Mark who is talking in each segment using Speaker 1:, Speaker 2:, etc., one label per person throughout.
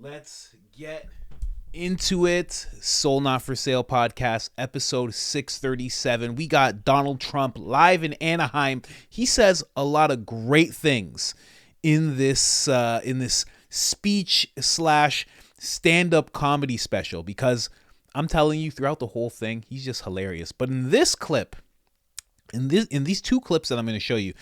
Speaker 1: Let's get into it. Soul Not For Sale podcast, episode 637. We got Donald Trump live in Anaheim. He says a lot of great things in this speech slash stand-up comedy special, because I'm telling you, throughout the whole thing, he's just hilarious. But in this clip, in these two clips that I'm going to show you,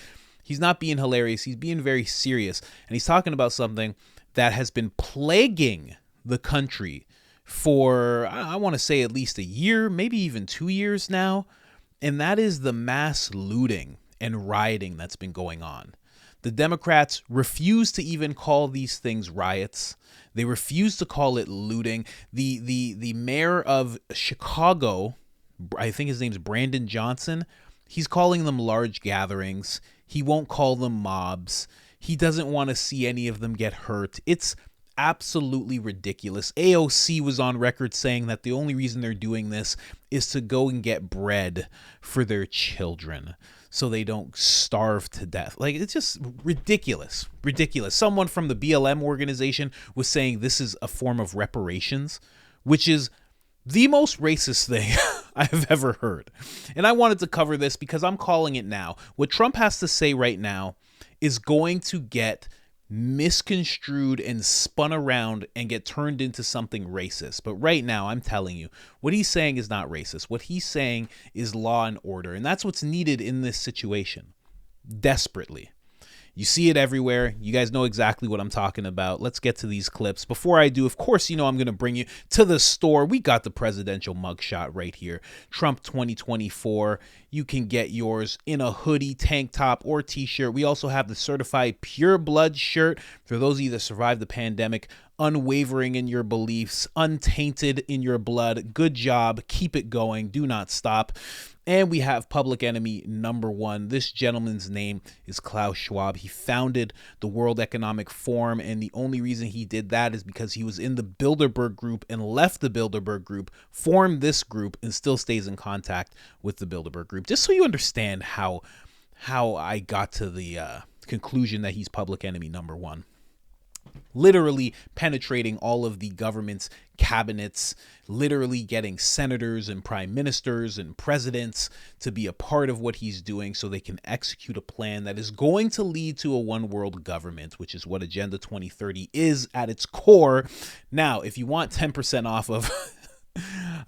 Speaker 1: he's not being hilarious. He's being very serious, and he's talking about something that has been plaguing the country for, I want to say, at least a year, maybe even 2 years now, and that is the mass looting and rioting that's been going on. The Democrats refuse to even call these things riots. They refuse to call it looting. The mayor of Chicago, I think his name's Brandon Johnson, he's calling them large gatherings. He won't call them mobs. He doesn't want to see any of them get hurt. It's absolutely ridiculous. AOC was on record saying that the only reason they're doing this is to go and get bread for their children so they don't starve to death. Like, it's just ridiculous. Ridiculous. Someone from the BLM organization was saying this is a form of reparations, which is the most racist thing I've ever heard. And I wanted to cover this because I'm calling it now. What Trump has to say right now is going to get misconstrued and spun around and get turned into something racist. But right now, I'm telling you, what he's saying is not racist. What he's saying is law and order. And that's what's needed in this situation. Desperately. You see it everywhere. You guys know exactly what I'm talking about. Let's get to these clips. Before I do, of course, I'm going to bring you to the store. We got the presidential mugshot right here. Trump 2024. You can get yours in a hoodie, tank top, or t-shirt. We also have the certified pure blood shirt for those of you that survived the pandemic. Unwavering in your beliefs, untainted in your blood. Good job. Keep it going. Do not stop. And we have public enemy number one. This gentleman's name is Klaus Schwab. He founded the World Economic Forum, and the only reason he did that is because he was in the Bilderberg group and left the Bilderberg group, formed this group, and still stays in contact with the Bilderberg group. Just so you understand how I got to the conclusion that he's public enemy number one. Literally penetrating all of the government's cabinets, literally getting senators and prime ministers and presidents to be a part of what he's doing so they can execute a plan that is going to lead to a one world government, which is what Agenda 2030 is at its core. Now, if you want 10% off of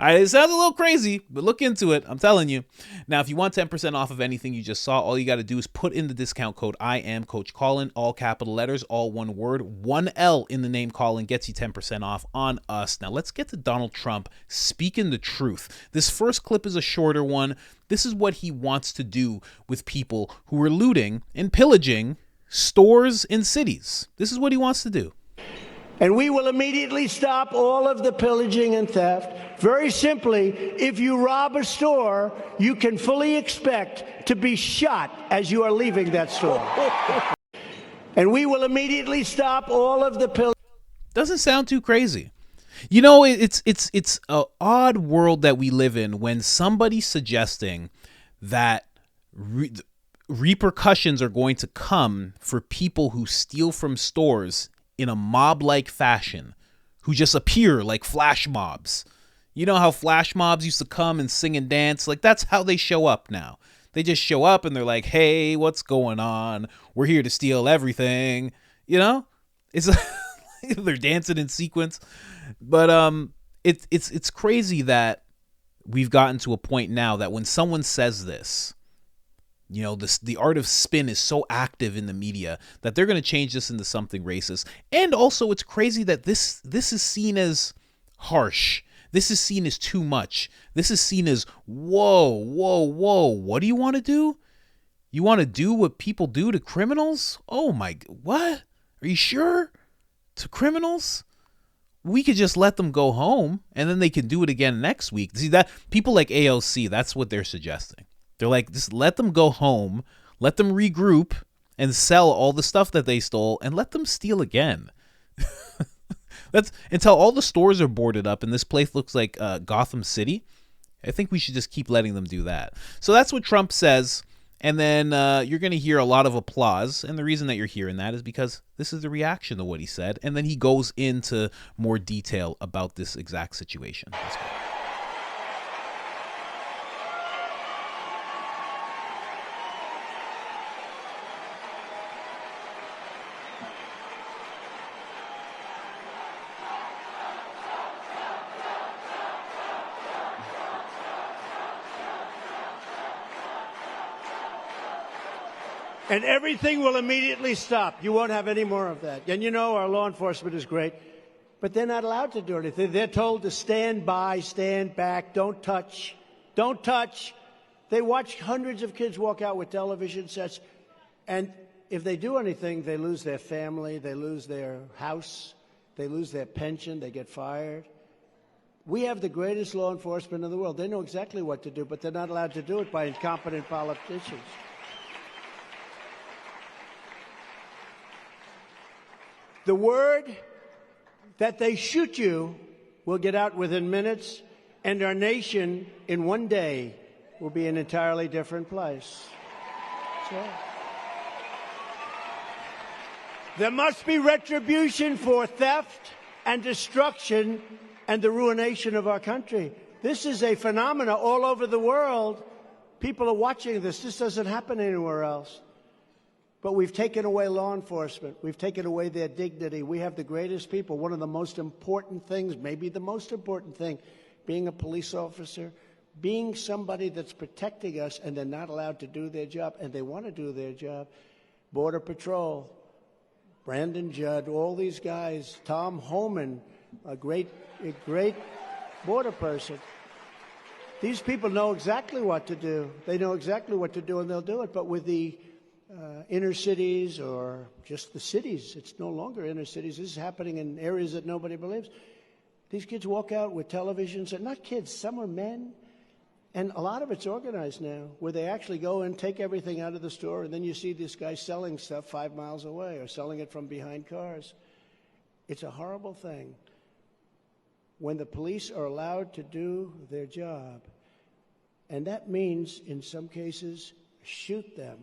Speaker 1: it sounds a little crazy, but look into it. I'm telling you. Now, if you want 10% off of anything you just saw, all you got to do is put in the discount code I am Coach Colin, all capital letters, all one word, one L in the name Colin gets you 10% off on us. Now, let's get to Donald Trump speaking the truth. This first clip is a shorter one. This is what he wants to do with people who are looting and pillaging stores in cities. This is what he wants to do.
Speaker 2: And we will immediately stop all of the pillaging and theft. Very simply, if you rob a store, you can fully expect to be shot as you are leaving that store. And we will immediately stop all of the pillaging.
Speaker 1: Doesn't sound too crazy. It's an odd world that we live in when somebody's suggesting that repercussions are going to come for people who steal from stores in a mob-like fashion, who just appear like flash mobs. You know how flash mobs used to come and sing and dance? Like, that's how they show up now. They just show up and they're like, hey, what's going on? We're here to steal everything. It's they're dancing in sequence. But it's crazy that we've gotten to a point now that when someone says this, the art of spin is so active in the media that they're going to change this into something racist. And also, it's crazy that this is seen as harsh. This is seen as too much. This is seen as, whoa. What do you want to do? You want to do what people do to criminals? Oh my, what? Are you sure? To criminals? We could just let them go home and then they can do it again next week. See, that people like AOC, that's what they're suggesting. They're like, just let them go home, let them regroup and sell all the stuff that they stole and let them steal again. Until all the stores are boarded up and this place looks like Gotham City. I think we should just keep letting them do that. So that's what Trump says. And then you're going to hear a lot of applause. And the reason that you're hearing that is because this is the reaction to what he said. And then he goes into more detail about this exact situation. Let's go.
Speaker 2: And everything will immediately stop. You won't have any more of that. And you know our law enforcement is great, but they're not allowed to do anything. They're told to stand by, stand back, don't touch, don't touch. They watch hundreds of kids walk out with television sets, and if they do anything, they lose their family, they lose their house, they lose their pension, they get fired. We have the greatest law enforcement in the world. They know exactly what to do, but they're not allowed to do it by incompetent politicians. The word that they shoot you will get out within minutes, and our nation in one day will be an entirely different place. So, there must be retribution for theft and destruction and the ruination of our country. This is a phenomenon all over the world. People are watching this. This doesn't happen anywhere else. But we've taken away law enforcement. We've taken away their dignity. We have the greatest people. One of the most important things, maybe the most important thing, being a police officer, being somebody that's protecting us, and they're not allowed to do their job, and they want to do their job. Border Patrol, Brandon Judd, all these guys, Tom Homan, a great border person. These people know exactly what to do. They know exactly what to do, and they'll do it. But with the inner cities or just the cities, it's no longer inner cities. This is happening in areas that nobody believes. These kids walk out with televisions, and not kids, some are men. And a lot of it's organized now, where they actually go and take everything out of the store, and then you see this guy selling stuff 5 miles away or selling it from behind cars. It's a horrible thing when the police are allowed to do their job. And that means, in some cases, shoot them.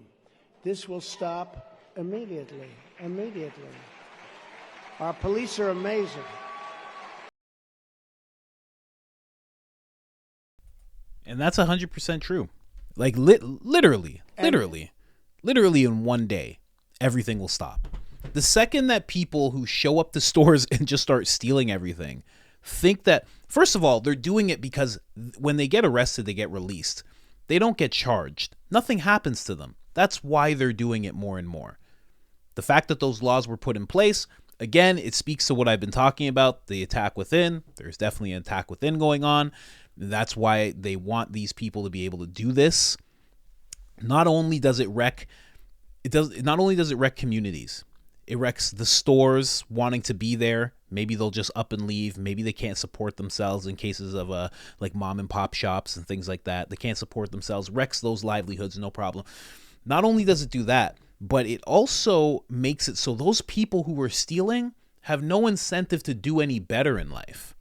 Speaker 2: This will stop immediately. Immediately. Our police are amazing.
Speaker 1: And that's 100% true. Like literally in one day, everything will stop. The second that people who show up to stores and just start stealing everything think that, first of all, they're doing it because when they get arrested, they get released. They don't get charged. Nothing happens to them. That's why they're doing it more and more. The fact that those laws were put in place, again, it speaks to what I've been talking about, the attack within. There's definitely an attack within going on. That's why they want these people to be able to do this. Not only does it wreck communities, it wrecks the stores wanting to be there. Maybe they'll just up and leave. Maybe they can't support themselves in cases of like mom and pop shops and things like that. They can't support themselves. Wrecks those livelihoods, no problem. Not only does it do that, but it also makes it so those people who were stealing have no incentive to do any better in life.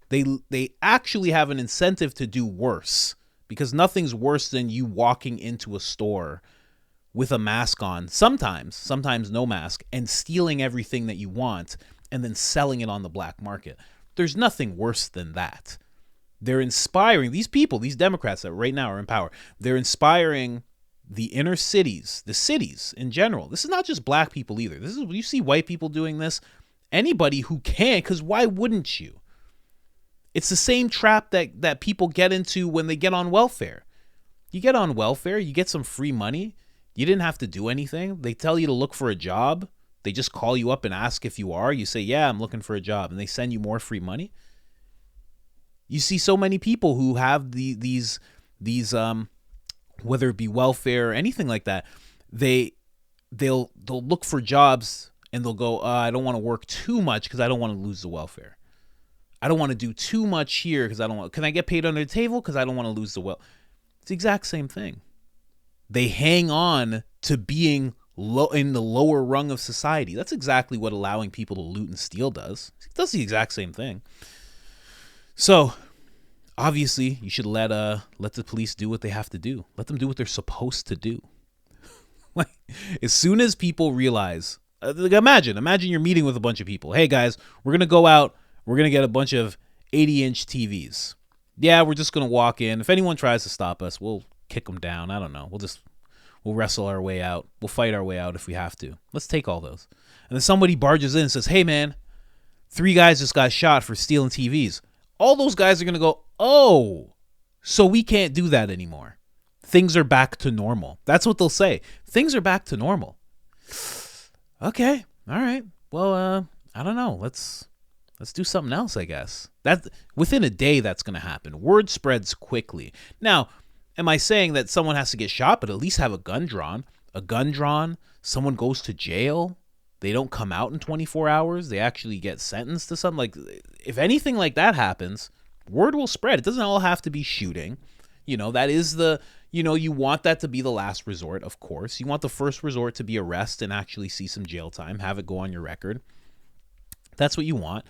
Speaker 1: They actually have an incentive to do worse, because nothing's worse than you walking into a store with a mask on, sometimes no mask, and stealing everything that you want and then selling it on the black market. There's nothing worse than that. They're inspiring these people, these Democrats that right now are in power. They're inspiring the inner cities, the cities in general. This is not just black people either. This is, you see white people doing this, anybody who can, because why wouldn't you? It's the same trap that people get into when they get on welfare. You get on welfare, you get some free money. You didn't have to do anything. They tell you to look for a job. They just call you up and ask if you are. You say, yeah, I'm looking for a job. And they send you more free money. You see so many people who have these whether it be welfare or anything like that, they'll look for jobs and they'll go, I don't want to work too much because I don't want to lose the welfare. I don't want to do too much here because I don't want. Can I get paid under the table because I don't want to lose the welfare? It's the exact same thing. They hang on to being low in the lower rung of society. That's exactly what allowing people to loot and steal does. It does the exact same thing. So, obviously, you should let the police do what they have to do. Let them do what they're supposed to do. Like, as soon as people realize, like, imagine you're meeting with a bunch of people. Hey guys, we're going to go out. We're going to get a bunch of 80-inch TVs. Yeah, we're just going to walk in. If anyone tries to stop us, we'll kick them down. I don't know. We'll wrestle our way out. We'll fight our way out if we have to. Let's take all those. And then somebody barges in and says, hey man, 3 guys just got shot for stealing TVs. All those guys are going to go, oh, so we can't do that anymore. Things are back to normal. That's what they'll say. Things are back to normal. Okay. All right. Well, I don't know. Let's do something else, I guess. That within a day that's going to happen. Word spreads quickly. Now, am I saying that someone has to get shot but at least have a gun drawn? A gun drawn, someone goes to jail, they don't come out in 24 hours, they actually get sentenced to something. Like, if anything like that happens, word will spread. It doesn't all have to be shooting. That is you want that to be the last resort, of course. You want the first resort to be arrest and actually see some jail time, have it go on your record. That's what you want.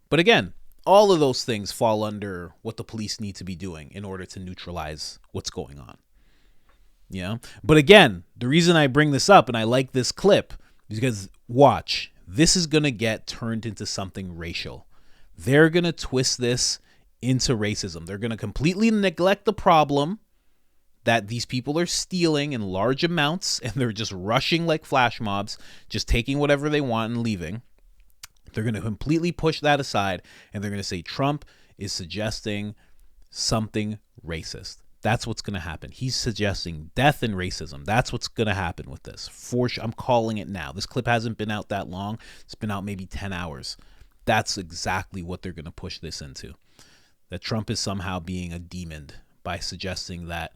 Speaker 1: But again, all of those things fall under what the police need to be doing in order to neutralize what's going on. But again, the reason I bring this up and I like this clip is because, watch, this is going to get turned into something racial. They're going to twist this into racism. They're going to completely neglect the problem that these people are stealing in large amounts, and they're just rushing like flash mobs, just taking whatever they want and leaving. They're going to completely push that aside, and they're going to say Trump is suggesting something racist. That's what's going to happen. He's suggesting death and racism. That's what's going to happen with this. For sure. I'm calling it now. This clip hasn't been out that long. It's been out maybe 10 hours. That's exactly what they're going to push this into. That Trump is somehow being a demon by suggesting that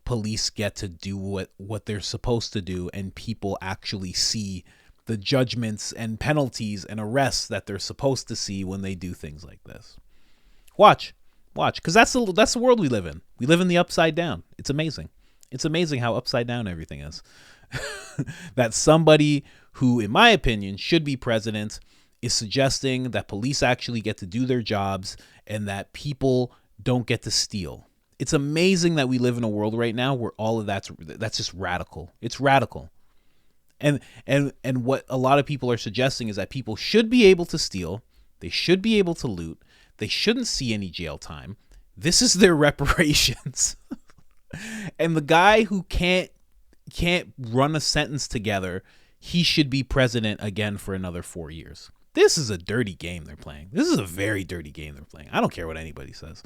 Speaker 1: police get to do what they're supposed to do, and people actually see the judgments and penalties and arrests that they're supposed to see when they do things like this. Watch, because that's the world we live in. We live in the upside down. It's amazing. It's amazing how upside down everything is. That somebody who, in my opinion, should be president is suggesting that police actually get to do their jobs and that people don't get to steal. It's amazing that we live in a world right now where all of that's just radical. It's radical. And what a lot of people are suggesting is that people should be able to steal. They should be able to loot. They shouldn't see any jail time. This is their reparations. And the guy who can't run a sentence together, he should be president again for another 4 years. This is a dirty game they're playing. This is a very dirty game they're playing. I don't care what anybody says.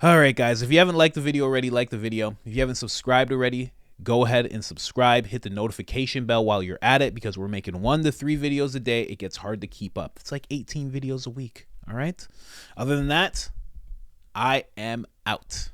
Speaker 1: All right, guys, if you haven't liked the video already, like the video. If you haven't subscribed already, go ahead and subscribe. Hit the notification bell while you're at it, because we're making 1 to 3 videos a day. It gets hard to keep up. It's like 18 videos a week. All right. Other than that, I am out.